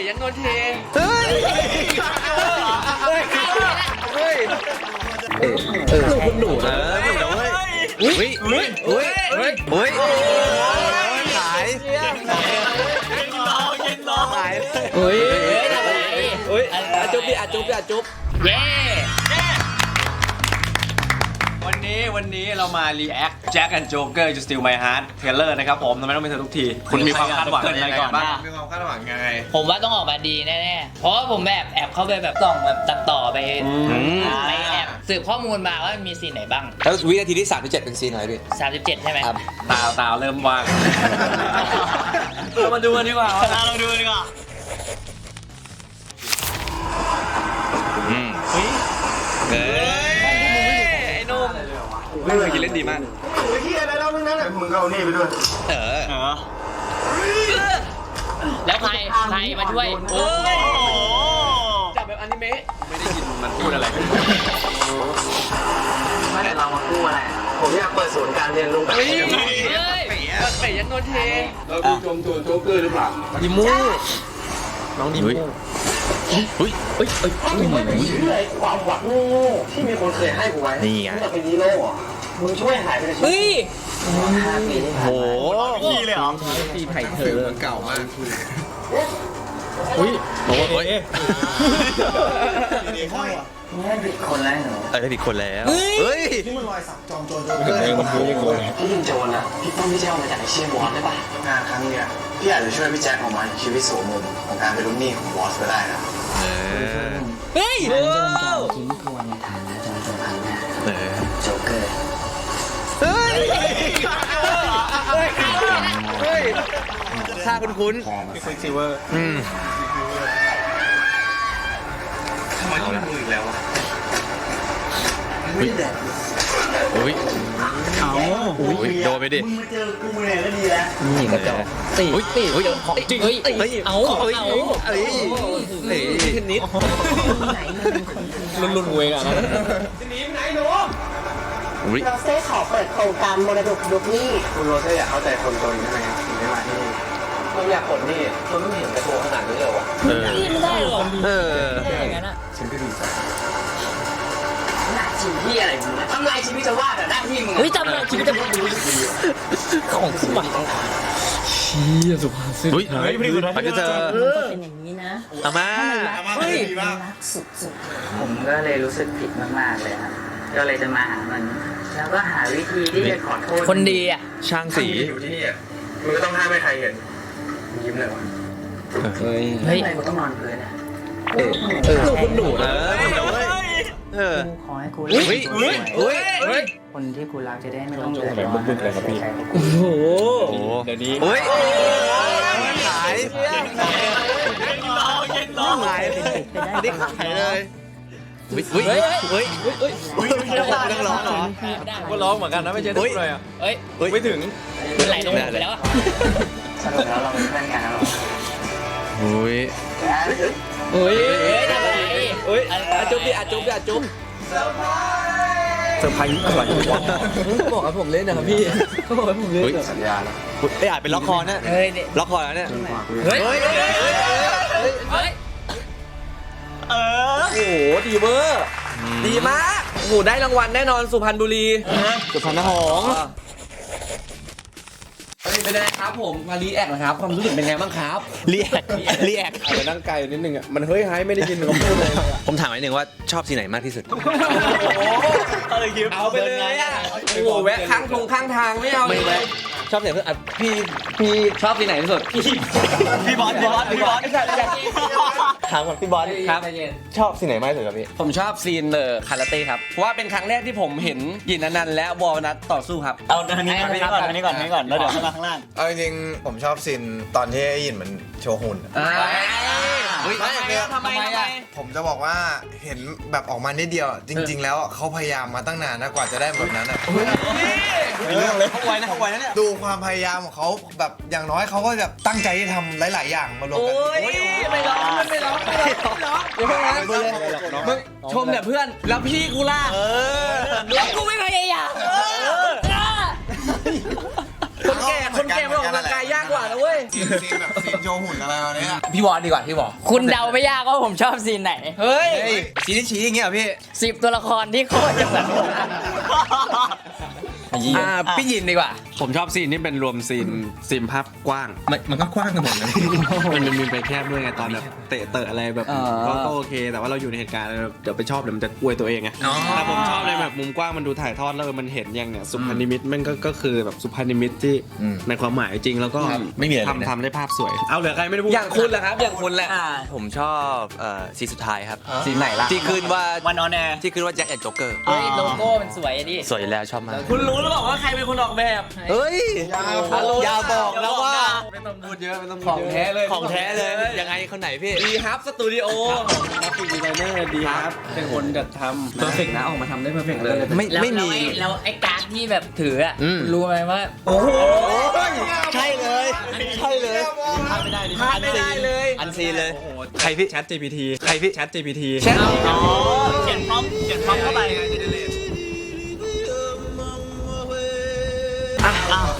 ยังโดนเทเฮ้ยคุณหนูนะอุ้ยขายจุ๊บดิจุ๊บเย้วันนี้เรามา react Jack and Joker You Steal My Heart เทรลเลอร์นะครับผมทำไมต้องเป็นเธอทุกทีคุณมีความคาดหวังอะไรก่อนบ้างมีความคาดหวังยังไงผมว่าต้องออกมาดีแน่ๆเพราะว่าผมแบบแอบเข้าไปแบบส่องแบบตัดต่อไปแอบสืบข้อมูลมาว่ามีซีนไหนบ้างแล้ววินาทีที่37เป็นซีนอะไรพี่37ใช่ไหมครับตาเริ่มว่างเรามาดูกันดีกว่าไม่เคยกินเล่นดีมากไอ้ที่อะไรแล้วมึงนั่นแหละมึงเอานี่ไปด้วยแล้วใครมาช่วยจับแบบอนิเมะไม่ได้ยินมันพูดอะไรไม่ได้เรามาพูดอะไรผมอยากเปิดศูนย์การเรียนรู้แบบเป๋ยังโดนเทเราดูชมตัวโจ๊กเกอร์หรือเปล่าดิมูน้องดิมูความหวังที่มีคนเคยให้กูไว้นี่ไงมึงเป็นฮีโร่มึงช่วยหายไปเลย5 ปีที่ผ่านมาพี่เลยเหรอปีไผ่เธอเก่ามากได้ผิดคนแล้วได้ผิดคนแล้วที่มันรอยสักจอมโจรพี่ยิงโจรนะพี่ต้องพี่แจ้งมาจากไอเชียบอสได้ป่ะงานครั้งนี้พี่อาจจะช่วยพี่แจ็คออกมาชีวิตสวมมุมของการเป็นลูกหนี้ของบอสก็ได้นะฉันจะเป็นการทิ้งทวนในฐานะจอมโจรพันหน้าโจ๊กเกอร์ค่าคุ้นพี่คุยซิเวอร์ทำไมต้องมืออีกแล้ววะโดนไปดิมึงมาเจอกูเนี่ยก็ดีแล้วนี่กระจอกของจริงเอานิดรุนเวงอ่ะหนีไปไหนหนูโรเซ่ขอเปิดโครงการมรดกยกหนี้คุณโรเซ่อยากเข้าใจคนจนใช่ไหมครับถึงได้มาที่นี่เราอยากผลนี่มันไม่เห็นกระโถขนาดนี้เลยวะไม่ได้หรออย่างนั้นอ่ะฉันก็ดีใจชีวิตอะไรมึงทำลายชีวิตจะว่าแต่หน้าที่มึงทำลายชีวิตจะของสมัยสุภาษิตมันจะเป็นอย่างนี้นะอาม่ารักสุดๆผมก็เลยรู้สึกผิดมากๆเลยครับก็เลยจะมาหามันแล้วก็หาวิธีที่จะขอโทษคนดีอ่ะช่างสีอยู่ที่นี่มึงก็ต้องห้ามไม่ใครเห็นยิ้มเลยวะทำไมมึงต้องนอนพื้นอ่ะคุณหนูนะขอให้กูคนที่กูรักจะได้ไม่ต้องเดือดร้อนโอ้โหเดี๋ยวนี้ขายได้ขายเลยต้องร้องเหรอก็ร้องเหมือนกันนะไม่ใช่ทุกเลยอ่ะไม่ถึงมันไหลลงไปแล้วสรุปแล้วเราเป็นเพื่อนกันแล้วจุ๊บเซอร์ไพรส์อะไรบอกให้ผมเล่นนะครับพี่เขาบอกให้ผมเล่นสัญญาแล้วอาจเป็นล็อกคอนะล็อกคอแล้วเนี่ยโอ้โหดีเวอร์ดีมากโอ้โหได้รางวัลแน่นอนสุพรรณบุรีสุพรรณหงส์เป็นไงครับผมมารีแอคนะครับความรู้สึกเป็นไงบ้างครับรีแอคอาจจะนั่งไกลนิดนึงอ่ะมันเฮ้ยไม่ได้ยินเขาพูดเลยผมถามนิดนึงว่าชอบซีไหนมากที่สุดเอาไปเลยอ่ะโอ้โหแวะข้างทางไม่เอาไม่แวะชอบไหนคือพี่ชอบซีไหนที่สุดพี่บอลถามก่อนพี่บอลครับชอบซีไหนมากที่สุดครับพี่ผมชอบซีนคาราเต้ครับเพราะว่าเป็นครั้งแรกที่ผมเห็นยินอนันต์และวอลนัทต่อสู้ครับเอาอันนี้ก่อนแล้วเดี๋ยวข้างล่างเอาจริงๆผมชอบซีนตอนที่ยินเหมือนโชว์หุ่นทำไมผมจะบอกว่าเห็นแบบออกมานิดเดียวจริงๆแล้วเขาพยายามมาตั้งนานนะกว่าจะได้แบบนั้นอ่ะเรื่องเลยเขาไวนะเนี่ยดูความพยายามของเขาแบบอย่างน้อยเขาก็แบบตั้งใจที่ทำหลายๆอย่างมารวมกันไม่ร้องเดี๋ยวเพิ่งนะมึงชมแต่เพื่อนแล้วพี่กูล่ะแล้วกูไม่พยายามคนแก่มันออกกำลังกายยากกว่านะเว้ย ซีนแบบซีนโชว์หุ่นอะไรแบบนี้ พี่วอนดีกว่าพี่วอน คุณเดาไม่ยากว่าผมชอบซีนไหน เฮ้ยชี้ที่ชี้อย่างเงี้ยเหรอพี่ 10 ตัวละครที่โคตรจะเหมือนผม พี่ยินดีกว่า ผมชอบซีนที่เป็นรวมซีนภาพกว้าง มันก็กว้างกันหมดเลย มันมีไปแคบด้วยไงตอนแบบเตะอะไรแบบก็โอเค แต่ว่าเราอยู่ในเหตุการณ์เดี๋ยวไปชอบเดี๋ยวมันจะอวยตัวเองไงแต่ผมชอบในแบบมุมกว้างมันดูถ่ายทอดแล้วมันเห็นอย่างเนี่ยสุพรรณนิมิตมันก็คือแบบสุพรรณนิมิตที่ในความหมายจริงแล้วก็ ไม่มีอะไรเลยนะ ทำได้ภาพสวย เอาเหลือใครไม่ได้พูด อย่างคุณแหละครับ อย่างคุณแหละ ผมชอบซีนสุดท้ายครับ ซีนไหนล่ะ ที่ขึ้นว่า วันออนแอร์ ที่ขึ้นว่าแจ็คแอนด์โจ๊กเกอร์ เฮ้ยโลโก้มันสวยอะดิ สวยอยู่แล้วชอบมาก คุณรู้หรือเปล่าว่าใครเป็นคนออกแบบ เฮ้ย อย่าบอกนะว่า ไม่ต้องพูดเยอะไม่ต้อง ของแท้เลย ของแท้เลย ยังไงคนไหนพี่ ดีฮับสตูดิโอ กราฟิกดีไซเนอร์ดีครับเป็นคนจัดทำเพอร์เฟกนะออกมาทำได้เพอร์เฟกเลย ไม่มี แล้วไอ้การ์ดที่แบบถืออ่ะ อืม รู้ไหมว่า ใช่เลย ใช่เลย พลาดไม่ได้ดิ พลาดไม่ได้เลย อันซีนเลย ใครพี่ Chat GPT ใครพี่ Chat GPT แชท เขียนพร้อมเข้าไป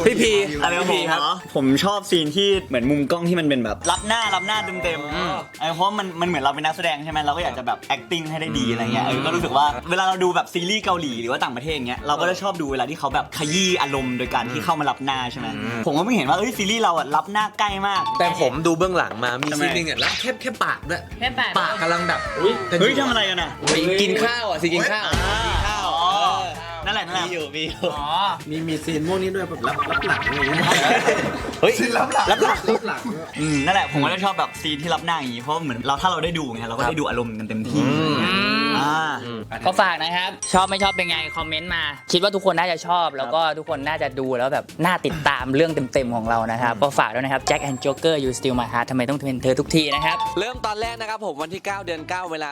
พี่พี อะไรของผมครับผมชอบซีนที่เหมือนมุมกล้องที่มันเป็นแบบรับหน้าเต็มๆเพราะมันเหมือนเราเป็นนักแสดงใช่ไหมเราก็อยากจะแบบ acting ให้ได้ดีอะไรเงี้ยก็รู้สึกว่าเวลาเราดูแบบซีรีส์เกาหลีหรือว่าต่างประเทศเงี้ยเราก็จะชอบดูเวลาที่เขาแบบขยี้อารมณ์โดยการที่เข้ามารับหน้าใช่ไหมผมก็ไม่เห็นว่าซีรีส์เรารับหน้าใกล้มาก แต่ผมดูเบื้องหลังมา มี ทำไม ซีนหนึงเนี่ยแล้วแค่ปากด้วย แค่แปะ ปากกำลังแบบ เฮ้ยทำอะไรกันอ่ะ ไปกินข้าวอ่ะสิกินข้าว ข้าวนั่นแหละมีอยู่ อ๋อ มีซีนพวกนี้ด้วยแบบรับหลังอะไรอย่างเงี้ย เฮ้ยรับหลังนั่นแหละผมก็จะชอบแบบซีนที่รับหน้าอย่างนี้เพราะเหมือนถ้าเราได้ดูไงเราก็ได้ดูอารมณ์กันเต็มที่อ่า ก็ฝากนะครับ ชอบไม่ชอบเป็นไง คอมเมนต์มา คิดว่าทุกคนน่าจะชอบ แล้วก็ทุกคนน่าจะดูแล้วแบบน่าติดตามเรื่องเต็มๆของเรานะครับ ก็ฝากด้วยนะครับ Jack and Joker You Still My Heart ทำไมต้องเป็นเธอทุกทีนะครับ เริ่มตอนแรกนะครับผมวันที่ 9 เดือน 9 เวลา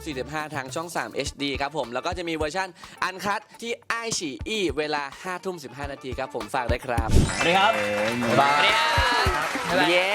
4:45 ทางช่อง 3 HD ครับผม แล้วก็จะมีเวอร์ชันอันคัตที่ไอฉีอีเวลา 5:15 นาทีครับผมฝากด้วยครับ สวัสดีครับ บาย บ๊ายบาย เย้